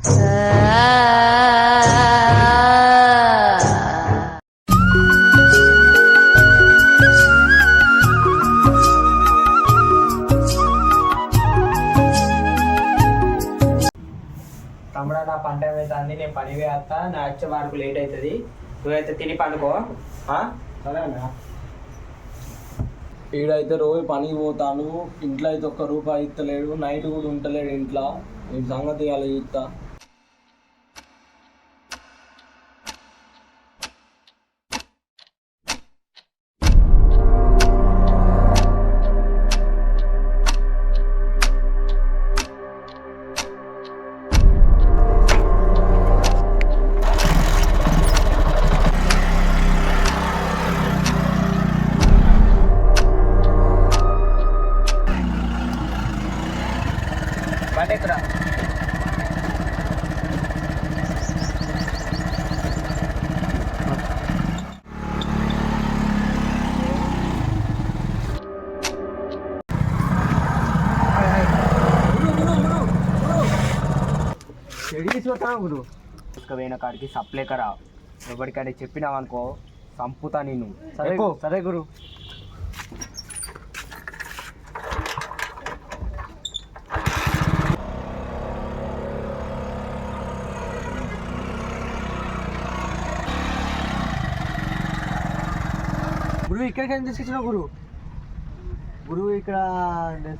తమ్ముడా నా పంట అవుతుంది, నేను పని వేస్తా, నా వచ్చే వరకు లేట్ అవుతుంది, నువ్వైతే తిని పండుకో. సరే అన్న. ఈడైతే రోజు పనికి పోతాను, ఇంట్లో అయితే ఒక్క రూపాయి ఇస్తలేడు, నైట్ కూడా ఉంటలేడు ఇంట్లో. ఈ సంగతి అలా చూస్తా. బండెక్కురా. గురు తీసుకుపోయిన కాడికి సప్లేకరా, ఎవరికైనా చెప్పినావనుకో సంపుతా నేను. సరే సరే గురు. గురు ఇక్కడికి ఏం తీసుకొచ్చినావు గురు? గురువు ఇక్కడ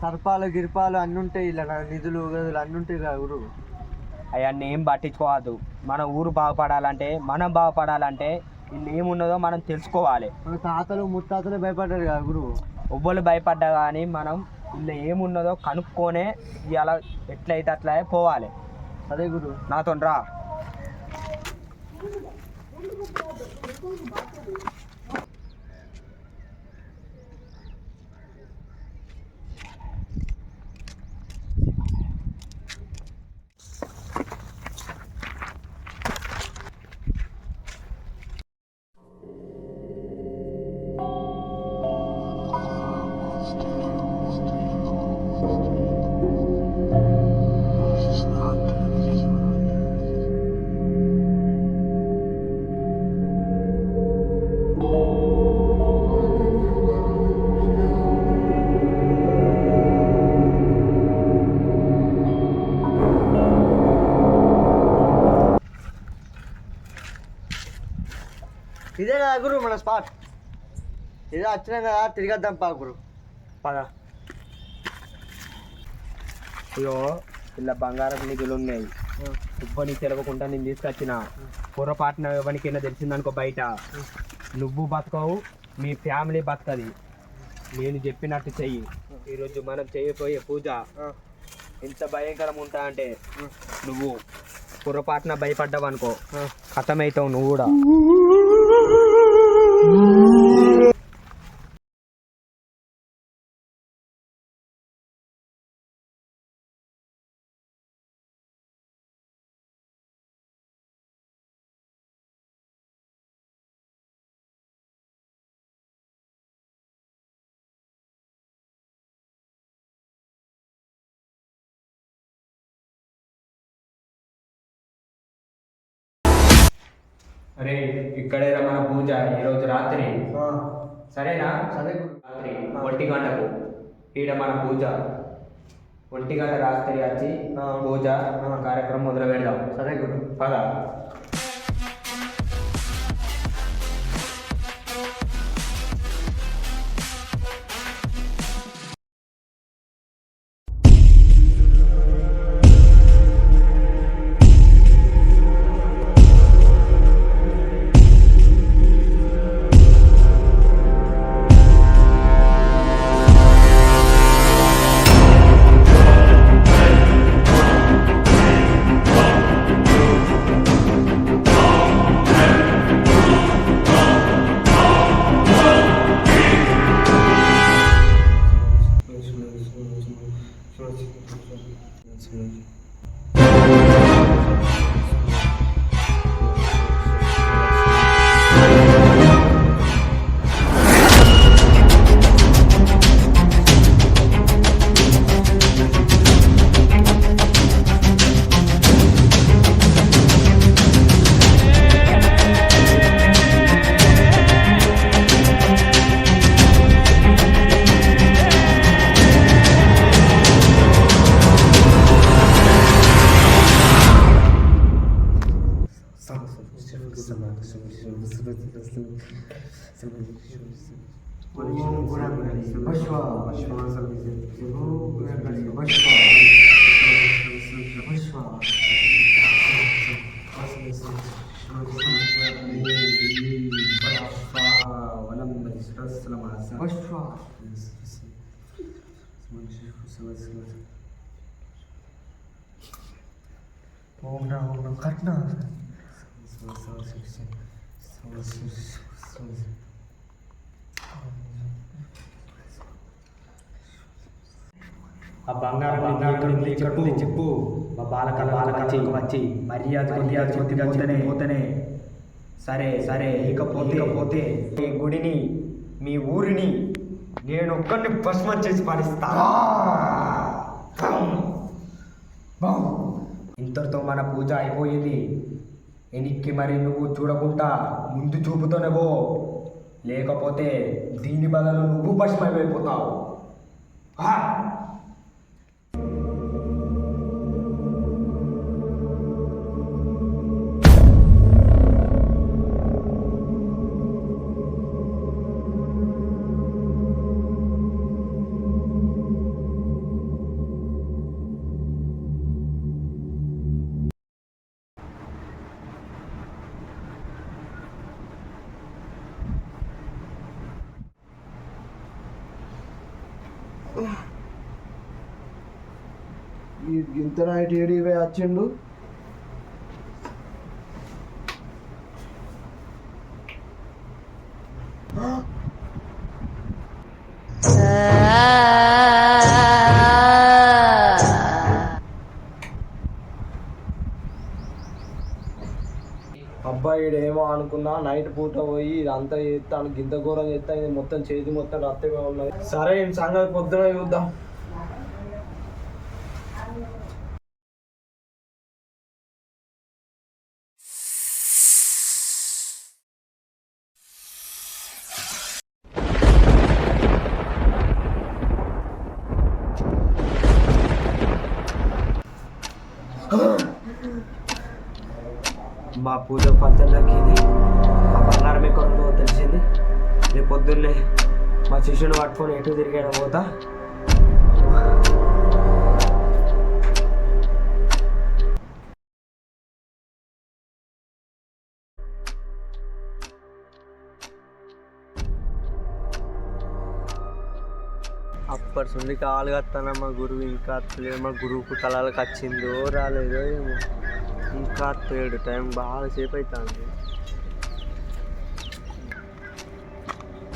సర్పాలు గిరిపాలు అన్నీ ఉంటాయి, ఇలా నిధులు గదులు అన్నీ ఉంటాయి కదా గురు. అవన్నీ ఏం పట్టించుకోవద్దు. మన ఊరు బాగుపడాలంటే, మనం బాగుపడాలంటే ఇల్లు ఏమున్నదో మనం తెలుసుకోవాలి. మన తాతలు ముత్తాతలు భయపడ్డారు కదా గురువు. ఎవ్వరు భయపడ్డా కానీ మనం ఇల్లు ఏమున్నదో కనుక్కొనే ఇలా ఎట్లయితే అట్లా పోవాలి. అదే గురు, నాతో రా. ఇదే కదా గురు మన స్పాట్. ఇదే వచ్చినా కదా, తిరిగేద్దాం పా గురు. పద. అయ్యో ఇలా బంగారం నిధులు ఉన్నాయి, ఇవ్వని తెలవకుండా నేను తీసుకొచ్చిన. పొరపాటున ఎవరికైనా తెలిసిందనుకో బయట, నువ్వు బతకవు, మీ ఫ్యామిలీ బతకది. నేను చెప్పినట్టు చెయ్యి. ఈరోజు మనం చేయబోయే పూజ ఎంత భయంకరం ఉంటా అంటే, నువ్వు పొరపాటున భయపడ్డావు అనుకో ఖతమవుతావు నువ్వు కూడా. అరే ఇక్కడేరా మన పూజ ఈరోజు రాత్రి, సరేనా? సరే రాత్రి 1 గంటకు ఈడ మన పూజ. 1 గంట రాత్రి వచ్చి పూజ కార్యక్రమం మొదలు పెడదాం. సరే గురు, పద. ఆ బంగారం చెప్పు మా బాలక వచ్చి మర్యాద పోతేనే సరే ఇకపోతే ఈ గుడిని మీ ఊరిని నేను ఒక్కడిని భస్మం చేసి పాలిస్తా. ఇంతటితో మన పూజ అయిపోయింది. ఎనిక్కి మరి నువ్వు చూడకుండా ముందు చూపుతోనే పో, లేకపోతే దీని బదులు నువ్వు భస్మైపోతావు. ఇంత నైట్ ఏడివే వచ్చిండు. అబ్బాయిడేమో అనుకున్నా నైట్ పూట పోయి ఇదంతా చేస్తాను, గింత ఘోరం చేస్తా, ఇది మొత్తం చేతి మొత్తం రక్తమే ఉన్నది. సరే సంగతి పొద్దున చూద్దాం. మా పూజ ఫలితం దక్కింది. ఆ బంగారం ఎక్కడుందో తెలిసింది. రేపు పొద్దున్నే మా శిష్యుని పట్టుకొని ఎటు తిరిగాను పోతా. అప్పటి నుండి కాలు కత్తాన మా గురువు ఇంకా అత్తలేదు. మా గురువుకు కళలకు వచ్చిందో రాలేదో ఏమో, ఇంకా అత్తలేడు. టైం బాగా సేపు అవుతుంది.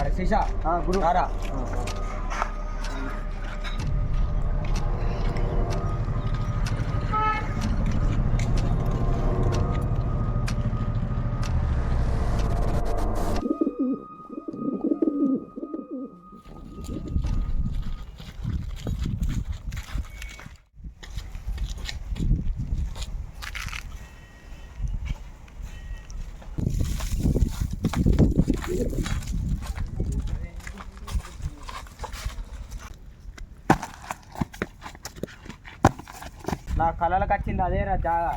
అరే శిషా గురువు రా. నా కళలకు వచ్చింది అదే రా జాగా.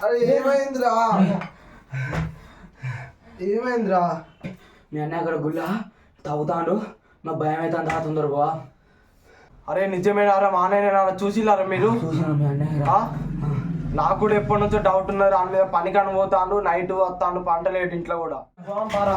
అరే ఏమైందిరా ఏమైందిరా? మీ అన్న అక్కడ గుళ్ళ తాగుతాడు, నాకు భయం అయితే అంత తొందర పోవా. అరే నిజమేనారా మా అన్నయ్య చూసిల్లారా మీరు? చూసాను మీ అన్నయ్య. నాకు కూడా ఎప్పటి నుంచో డౌట్ ఉన్నారు దాని మీద. పని కని పోతాడు, నైట్ వస్తాడు, పంట లేట్ ఇంట్లో కూడా. పారా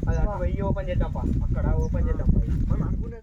అది అటు వెయ్యి ఓపెన్ చేద్దాంపా, అక్కడ ఓపెన్ చేద్దాంపా. మనం అనుకునే